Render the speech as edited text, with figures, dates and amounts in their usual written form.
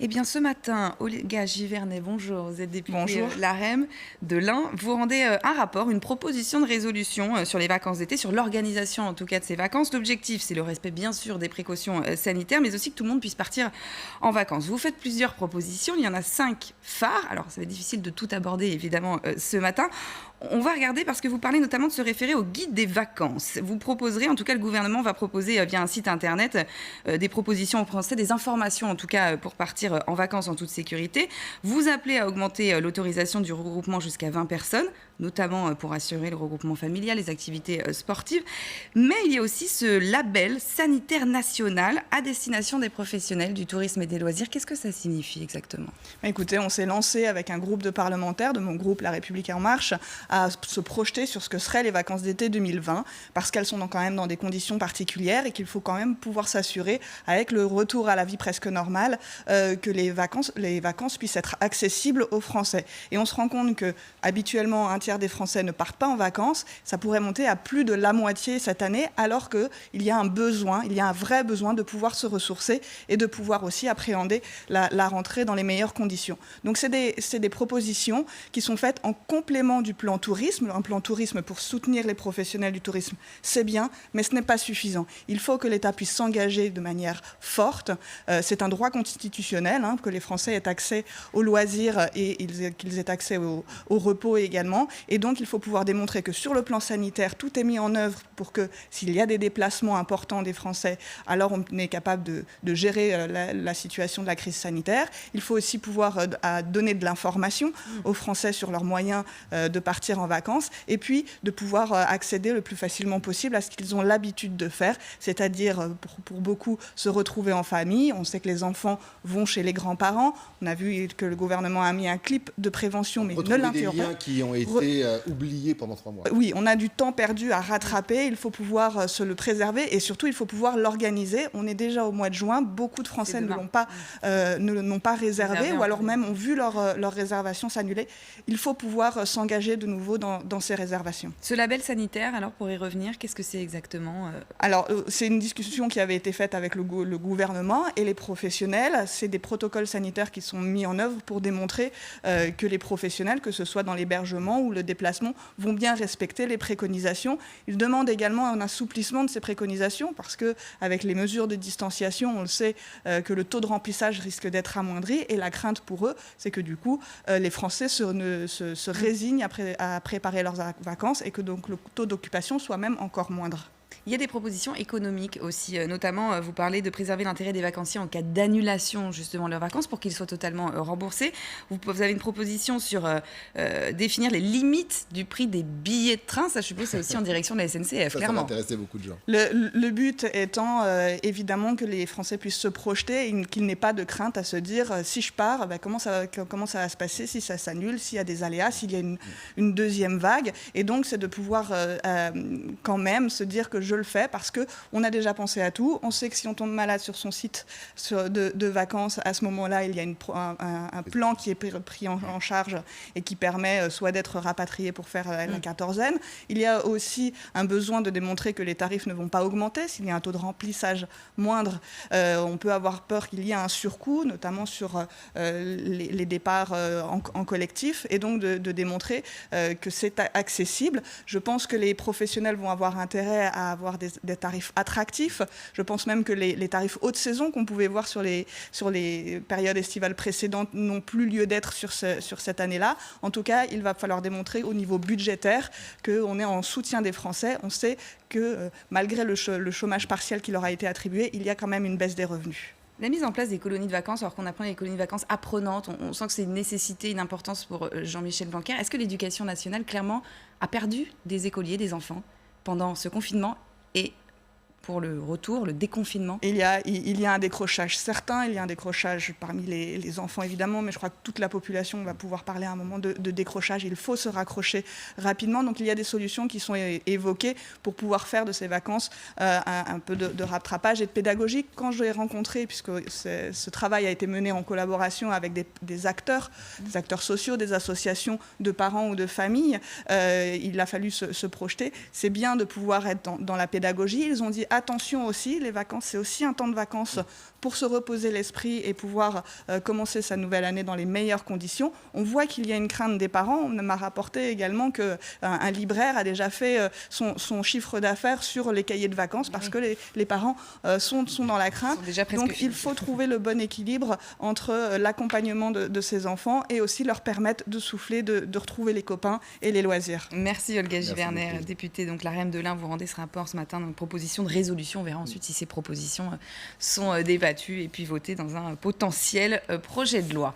Eh bien, ce matin, Olga Givernet, bonjour, vous êtes députée Bonjour. LAREM de l'Ain. Vous rendez un rapport, une proposition de résolution sur les vacances d'été, sur l'organisation en tout cas de ces vacances. L'objectif, c'est le respect bien sûr des précautions sanitaires, mais aussi que tout le monde puisse partir en vacances. Vous faites plusieurs propositions, il y en a 5 phares. Alors, ça va être difficile de tout aborder évidemment ce matin. On va regarder parce que vous parlez notamment de se référer au guide des vacances. Vous proposerez, en tout cas le gouvernement va proposer via un site internet des propositions aux Français, des informations en tout cas pour partir en vacances en toute sécurité. Vous appelez à augmenter l'autorisation du regroupement jusqu'à 20 personnes, notamment pour assurer le regroupement familial, les activités sportives. Mais il y a aussi ce label sanitaire national à destination des professionnels du tourisme et des loisirs. Qu'est-ce que ça signifie exactement ? Écoutez, on s'est lancé avec un groupe de parlementaires de mon groupe La République En Marche à se projeter sur ce que seraient les vacances d'été 2020 parce qu'elles sont quand même dans des conditions particulières et qu'il faut quand même pouvoir s'assurer avec le retour à la vie presque normale que les vacances puissent être accessibles aux Français. Et on se rend compte que habituellement un tiers des Français ne partent pas en vacances, ça pourrait monter à plus de la moitié cette année alors qu'il y a un vrai besoin de pouvoir se ressourcer et de pouvoir aussi appréhender la rentrée dans les meilleures conditions. Donc c'est des propositions qui sont faites en complément du plan tourisme. Un plan tourisme pour soutenir les professionnels du tourisme, c'est bien, mais ce n'est pas suffisant. Il faut que l'État puisse s'engager de manière forte. C'est un droit constitutionnel que les Français aient accès aux loisirs et qu'ils aient accès au repos également. Et donc il faut pouvoir démontrer que sur le plan sanitaire, tout est mis en œuvre pour que s'il y a des déplacements importants des Français, alors on est capable de gérer la situation de la crise sanitaire. Il faut aussi pouvoir donner de l'information aux Français sur leurs moyens de partir en vacances et puis de pouvoir accéder le plus facilement possible à ce qu'ils ont l'habitude de faire, c'est-à-dire pour beaucoup se retrouver en famille. On sait que les enfants vont chez les grands-parents. On a vu que le gouvernement a mis un clip de prévention, mais ne l'interrompt pas. Des liens qui ont été oubliés pendant 3 mois. Oui, on a du temps perdu à rattraper. Il faut pouvoir se le préserver et surtout, il faut pouvoir l'organiser. On est déjà au mois de juin. Beaucoup de Français ne l'ont pas réservé ou alors même ont vu leur réservation s'annuler. Il faut pouvoir s'engager de nouveau dans ces réservations. Ce label sanitaire, alors pour y revenir, qu'est-ce que c'est exactement Alors, c'est une discussion qui avait été faite avec le gouvernement et les professionnels. C'est des protocoles sanitaires qui sont mis en œuvre pour démontrer que les professionnels, que ce soit dans l'hébergement ou le déplacement, vont bien respecter les préconisations. Ils demandent également un assouplissement de ces préconisations parce qu'avec les mesures de distanciation, on le sait que le taux de remplissage risque d'être amoindri et la crainte pour eux, c'est que du coup, les Français se résignent à préparer leurs vacances et que donc le taux d'occupation soit même encore moindre. Il y a des propositions économiques aussi, notamment vous parlez de préserver l'intérêt des vacanciers en cas d'annulation justement de leurs vacances pour qu'ils soient totalement remboursés. Vous avez une proposition sur définir les limites du prix des billets de train, ça je suppose c'est aussi en direction de la SNCF, clairement. Ça va intéresser beaucoup de gens. Le but étant évidemment que les Français puissent se projeter et qu'il n'ait pas de crainte à se dire si je pars, comment ça va se passer si ça s'annule, s'il y a des aléas, s'il y a une deuxième vague. Et donc c'est de pouvoir quand même se dire que je le fais parce qu'on a déjà pensé à tout. On sait que si on tombe malade sur son site de vacances, à ce moment-là, il y a un plan qui est pris en charge et qui permet soit d'être rapatrié pour faire la quatorzaine. Il y a aussi un besoin de démontrer que les tarifs ne vont pas augmenter. S'il y a un taux de remplissage moindre, on peut avoir peur qu'il y ait un surcoût, notamment sur les départs en collectif, et donc de démontrer que c'est accessible. Je pense que les professionnels vont avoir intérêt à avoir des tarifs attractifs. Je pense même que les tarifs haute saison qu'on pouvait voir sur les périodes estivales précédentes n'ont plus lieu d'être sur cette année-là. En tout cas, il va falloir démontrer au niveau budgétaire qu'on est en soutien des Français. On sait que malgré le chômage partiel qui leur a été attribué, il y a quand même une baisse des revenus. La mise en place des colonies de vacances, alors qu'on apprend les colonies de vacances apprenantes, on sent que c'est une nécessité, une importance pour Jean-Michel Blanquer. Est-ce que l'éducation nationale, clairement, a perdu des écoliers, des enfants pendant ce confinement et pour le retour, le déconfinement? Il y a un décrochage certain, il y a un décrochage parmi les enfants évidemment, mais je crois que toute la population va pouvoir parler à un moment de décrochage. Il faut se raccrocher rapidement, donc il y a des solutions qui sont évoquées pour pouvoir faire de ces vacances un peu de rattrapage et de pédagogie. Quand je l'ai rencontré, puisque ce travail a été mené en collaboration avec des acteurs sociaux, des associations de parents ou de familles, il a fallu se projeter. C'est bien de pouvoir être dans la pédagogie. Ils ont dit attention aussi, les vacances, c'est aussi un temps de vacances pour se reposer l'esprit et pouvoir commencer sa nouvelle année dans les meilleures conditions. On voit qu'il y a une crainte des parents. On m'a rapporté également qu'un libraire a déjà fait son chiffre d'affaires sur les cahiers de vacances parce que les parents sont dans la crainte. Donc il faut trouver le bon équilibre entre l'accompagnement de ces enfants et aussi leur permettre de souffler, de retrouver les copains et les loisirs. Merci Olga Givernet, députée donc l'AREM de l'Ain. Vous rendez ce rapport ce matin, donc proposition de résolution. On verra ensuite si ces propositions sont débattues et puis votées dans un potentiel projet de loi.